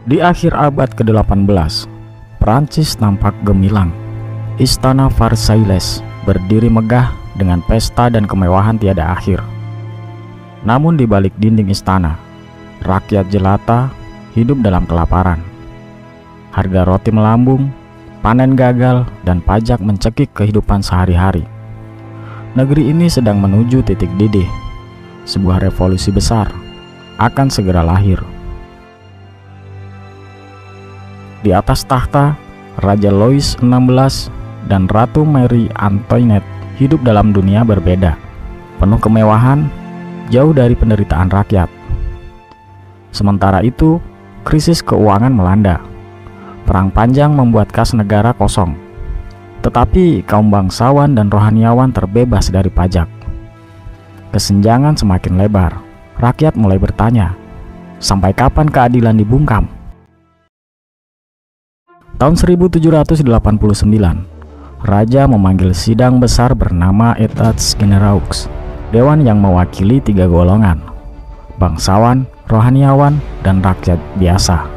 Di akhir abad ke-18, Prancis nampak gemilang. Istana Versailles berdiri megah dengan pesta dan kemewahan tiada akhir. Namun di balik dinding istana, rakyat jelata hidup dalam kelaparan. Harga roti melambung, panen gagal, dan pajak mencekik kehidupan sehari-hari. Negeri ini sedang menuju titik didih. Sebuah revolusi besar akan segera lahir. Di atas tahta, Raja Louis XVI dan Ratu Marie Antoinette hidup dalam dunia berbeda, penuh kemewahan, jauh dari penderitaan rakyat. Sementara itu, krisis keuangan melanda. Perang panjang membuat kas negara kosong. Tetapi kaum bangsawan dan rohaniawan terbebas dari pajak. Kesenjangan semakin lebar. Rakyat mulai bertanya, sampai kapan keadilan dibungkam? Tahun 1789, Raja memanggil sidang besar bernama Etats Generaux, dewan yang mewakili 3 golongan, bangsawan, rohaniawan, dan rakyat biasa.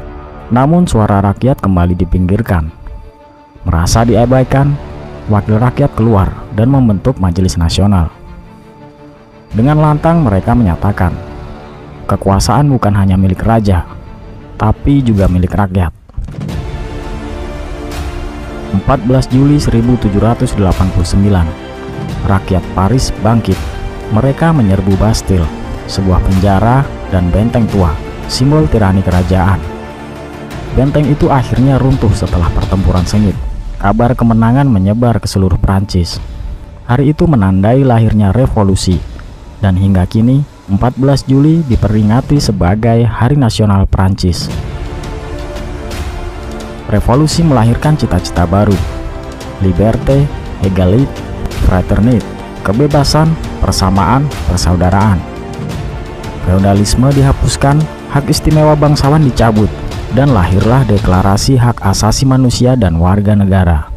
Namun suara rakyat kembali dipinggirkan. Merasa diabaikan, wakil rakyat keluar dan membentuk Majelis Nasional. Dengan lantang mereka menyatakan, kekuasaan bukan hanya milik raja, tapi juga milik rakyat. 14 Juli 1789, rakyat Paris bangkit. Mereka menyerbu Bastille, sebuah penjara dan benteng tua, simbol tirani kerajaan. Benteng itu akhirnya runtuh setelah pertempuran sengit. Kabar kemenangan menyebar ke seluruh Prancis. Hari itu menandai lahirnya revolusi, dan hingga kini 14 Juli diperingati sebagai Hari Nasional Prancis. Revolusi melahirkan cita-cita baru: liberté, égalité, fraternité, kebebasan, persamaan, persaudaraan. Feodalisme dihapuskan, hak istimewa bangsawan dicabut, dan lahirlah Deklarasi Hak Asasi Manusia dan Warga Negara.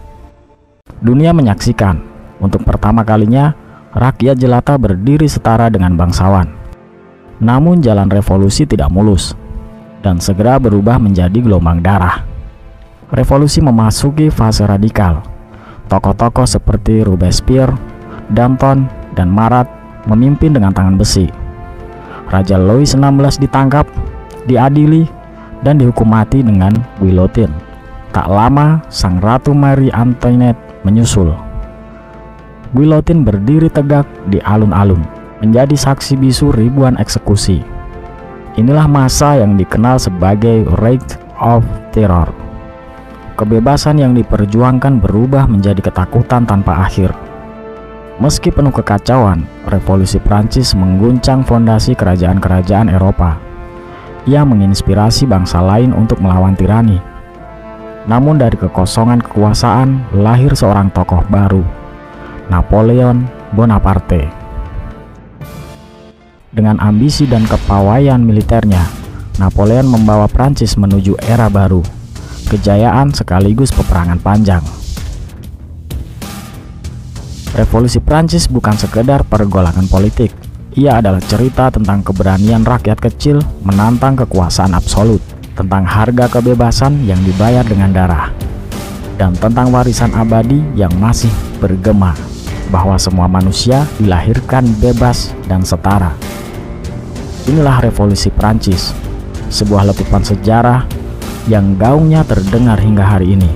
Dunia menyaksikan, untuk pertama kalinya, rakyat jelata berdiri setara dengan bangsawan. Namun jalan revolusi tidak mulus, dan segera berubah menjadi gelombang darah. Revolusi memasuki fase radikal. Tokoh-tokoh seperti Robespierre, Danton, dan Marat memimpin dengan tangan besi. Raja Louis XVI ditangkap, diadili, dan dihukum mati dengan guillotine. Tak lama, Sang Ratu Marie Antoinette menyusul. Guillotine berdiri tegak di alun-alun, menjadi saksi bisu ribuan eksekusi. Inilah masa yang dikenal sebagai Reign of Terror. Kebebasan yang diperjuangkan berubah menjadi ketakutan tanpa akhir. Meski penuh kekacauan, revolusi Prancis mengguncang fondasi kerajaan-kerajaan Eropa. Ia menginspirasi bangsa lain untuk melawan tirani. Namun dari kekosongan kekuasaan lahir seorang tokoh baru, Napoleon Bonaparte. Dengan ambisi dan kepawaian militernya, Napoleon membawa Prancis menuju era baru, kejayaan sekaligus peperangan panjang. Revolusi Prancis bukan sekedar pergolakan politik. Ia adalah cerita tentang keberanian rakyat kecil menantang kekuasaan absolut, tentang harga kebebasan yang dibayar dengan darah, dan tentang warisan abadi yang masih bergema, bahwa semua manusia dilahirkan bebas dan setara. Inilah revolusi Prancis, sebuah letupan sejarah yang gaungnya terdengar hingga hari ini.